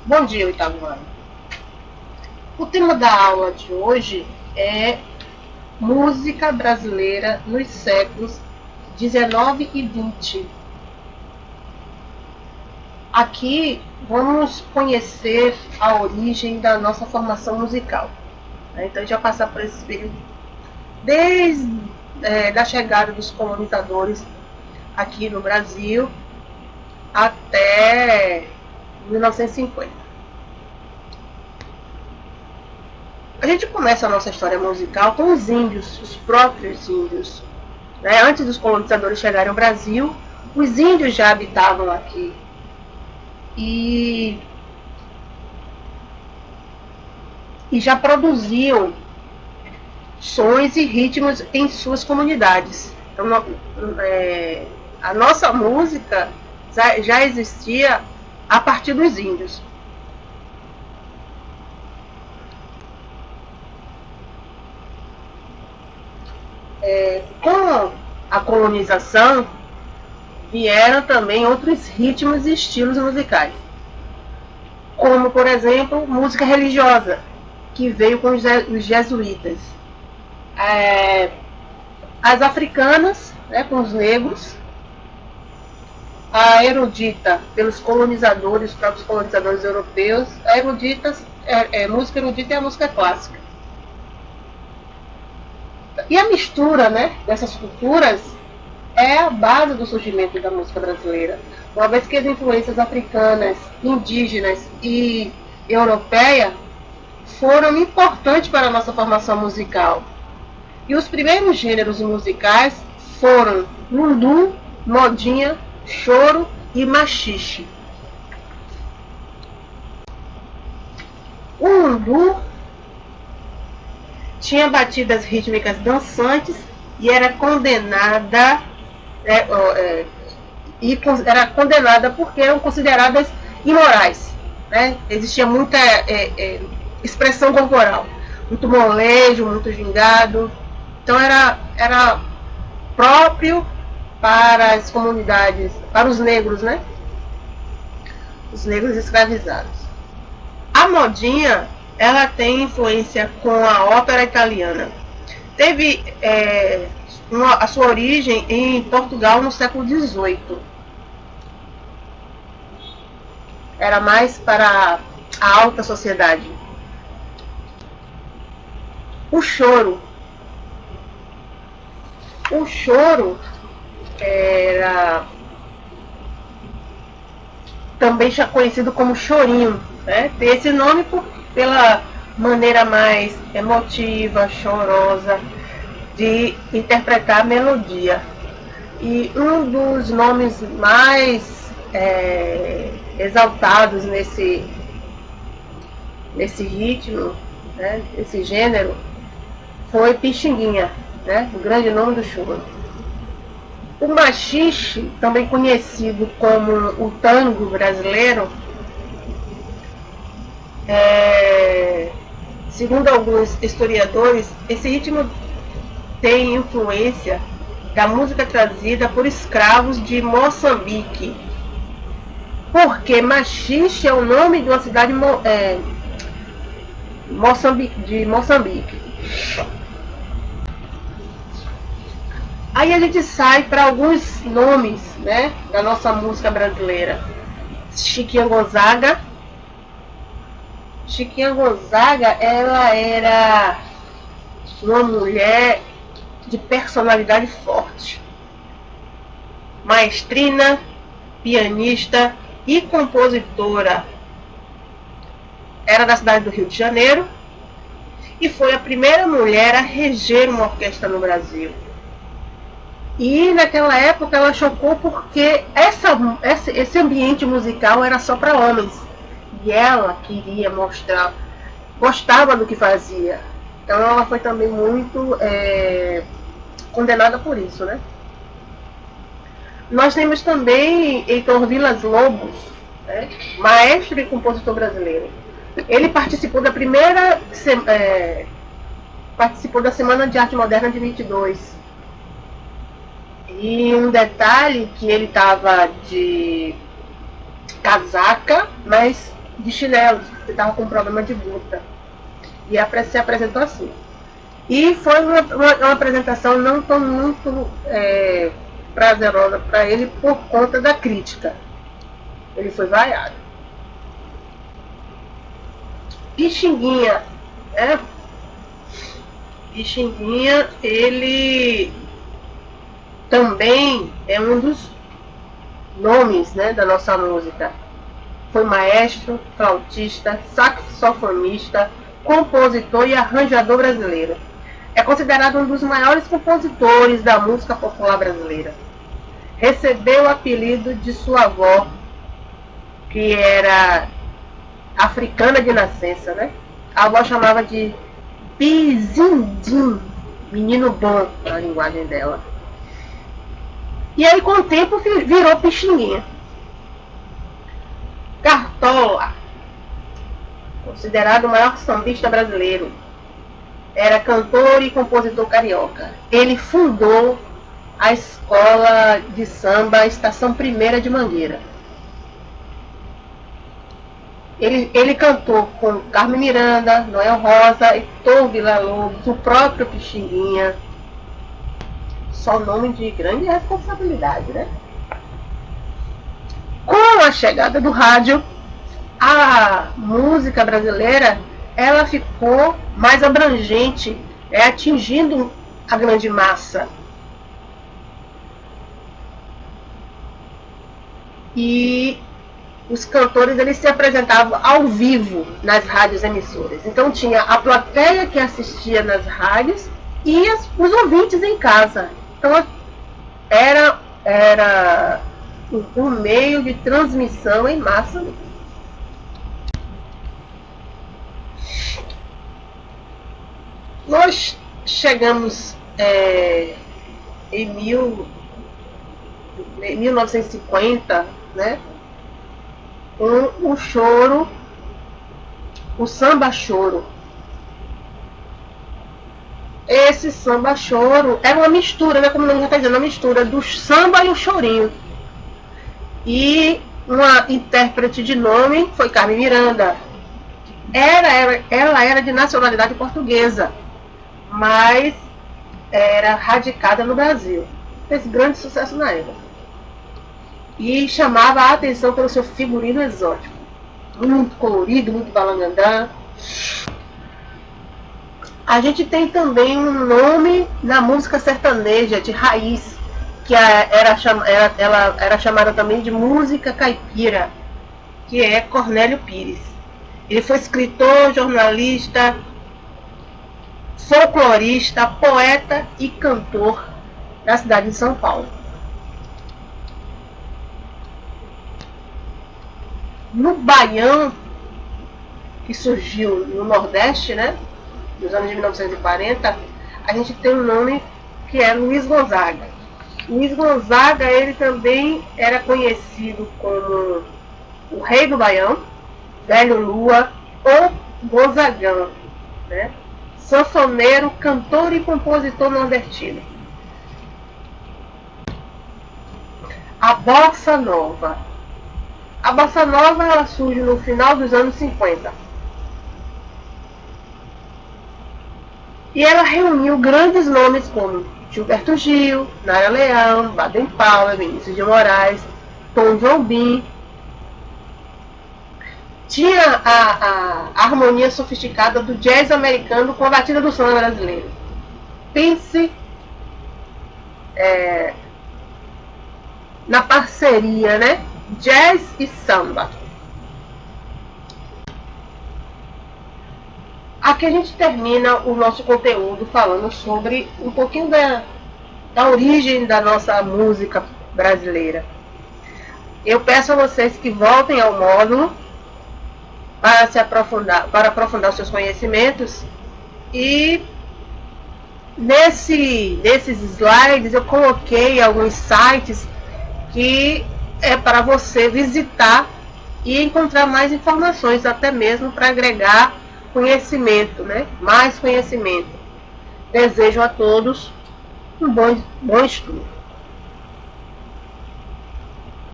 Bom dia, oitavo ano. O tema da aula de hoje é música brasileira nos séculos 19 e 20. Aqui vamos conhecer a origem da nossa formação musical. Então a gente vai passar por esse período desde da chegada dos colonizadores aqui no Brasil até 1950. A gente começa a nossa história musical com os índios, os próprios índios. Antes dos colonizadores chegarem ao Brasil, os índios já habitavam aqui. E já produziam sons e ritmos em suas comunidades. Então, a nossa música já existia a partir dos índios. Com a colonização, vieram também outros ritmos e estilos musicais, como, por exemplo, música religiosa, que veio com os jesuítas. As africanas, com os negros, a erudita pelos colonizadores, os próprios colonizadores europeus. A música erudita é a música clássica. E a mistura, dessas culturas é a base do surgimento da música brasileira, uma vez que as influências africanas, indígenas e europeia foram importantes para a nossa formação musical. E os primeiros gêneros musicais foram lundu, modinha, choro e machixe. O lundu tinha batidas rítmicas dançantes e era condenada porque eram consideradas imorais. Existia muita expressão corporal, muito molejo, muito gingado. Então era próprio para as comunidades, para os negros, os negros escravizados. A modinha, ela tem influência com a ópera italiana. Teve a sua origem em Portugal no século XVIII. Era mais para a alta sociedade. O choro era também já conhecido como chorinho. Tem esse nome pela maneira mais emotiva, chorosa de interpretar a melodia. E um dos nomes mais exaltados nesse ritmo, esse gênero, foi Pixinguinha, o grande nome do choro. O machixe, também conhecido como o tango brasileiro, segundo alguns historiadores, esse ritmo tem influência da música trazida por escravos de Moçambique, porque Machixe é o nome de uma cidade de Moçambique. Aí a gente sai para alguns nomes, da nossa música brasileira. Chiquinha Gonzaga, ela era uma mulher de personalidade forte, maestrina, pianista e compositora. Era da cidade do Rio de Janeiro e foi a primeira mulher a reger uma orquestra no Brasil. E naquela época ela chocou porque esse ambiente musical era só para homens. E ela queria mostrar, gostava do que fazia. Então ela foi também muito condenada por isso, Nós temos também Heitor Vilas-Lobos, maestro e compositor brasileiro. Ele participou da Semana de Arte Moderna de 22. E um detalhe que ele estava de casaca, mas de chinelos, que estava com problema de gota. E se apresentou assim. E foi uma apresentação não tão muito prazerosa para ele por conta da crítica. Ele foi vaiado. Pixinguinha, né? Pixinguinha, ele também é um dos nomes, né, da nossa música. Foi maestro, flautista, saxofonista, compositor e arranjador brasileiro. É considerado um dos maiores compositores da música popular brasileira. Recebeu o apelido de sua avó, que era africana de nascença, né? A avó chamava de Pizindim, menino bom, na linguagem dela. E aí, com o tempo, virou Pixinguinha. Cartola, considerado o maior sambista brasileiro, era cantor e compositor carioca. Ele fundou a escola de samba Estação Primeira de Mangueira. Ele cantou com Carmen Miranda, Noel Rosa, Heitor Villa-Lobos, o próprio Pixinguinha. Só nome de grande responsabilidade, né? Com a chegada do rádio, a música brasileira ela ficou mais abrangente, atingindo a grande massa. E os cantores eles se apresentavam ao vivo nas rádios emissoras. Então tinha a plateia que assistia nas rádios e os ouvintes em casa. Então era um meio de transmissão em massa. Nós chegamos em 1950, né, com o choro, o samba choro. Esse samba choro era uma mistura, né, como o nome já está dizendo, uma mistura do samba e o chorinho. E uma intérprete de nome foi Carmen Miranda. Ela era de nacionalidade portuguesa, mas era radicada no Brasil. Fez grande sucesso na época. E chamava a atenção pelo seu figurino exótico. Muito colorido, muito balangandã. A gente tem também um nome na música sertaneja de raiz, que ela era chamada também de música caipira, que é Cornélio Pires. Ele foi escritor, jornalista, folclorista, poeta e cantor da cidade de São Paulo. No Baião, que surgiu no Nordeste, né, nos anos de 1940, a gente tem um nome que é Luiz Gonzaga. Luiz Gonzaga, ele também era conhecido como o Rei do Baião, Velho Lua ou Gonzagão, né? Sanfoneiro, cantor e compositor nordestino. A Bossa Nova. A Bossa Nova ela surge no final dos anos 50. E ela reuniu grandes nomes como Gilberto Gil, Nara Leão, Baden Powell, Vinícius de Moraes, Tom Jobim. Tinha a harmonia sofisticada do jazz americano com a batida do samba brasileiro. Pense na parceria, né? Jazz e samba. Aqui a gente termina o nosso conteúdo falando sobre um pouquinho da origem da nossa música brasileira. Eu peço a vocês que voltem ao módulo para aprofundar os seus conhecimentos, e nesses slides eu coloquei alguns sites que é para você visitar e encontrar mais informações, até mesmo para agregar conhecimento, né? Mais conhecimento. Desejo a todos um bom estudo.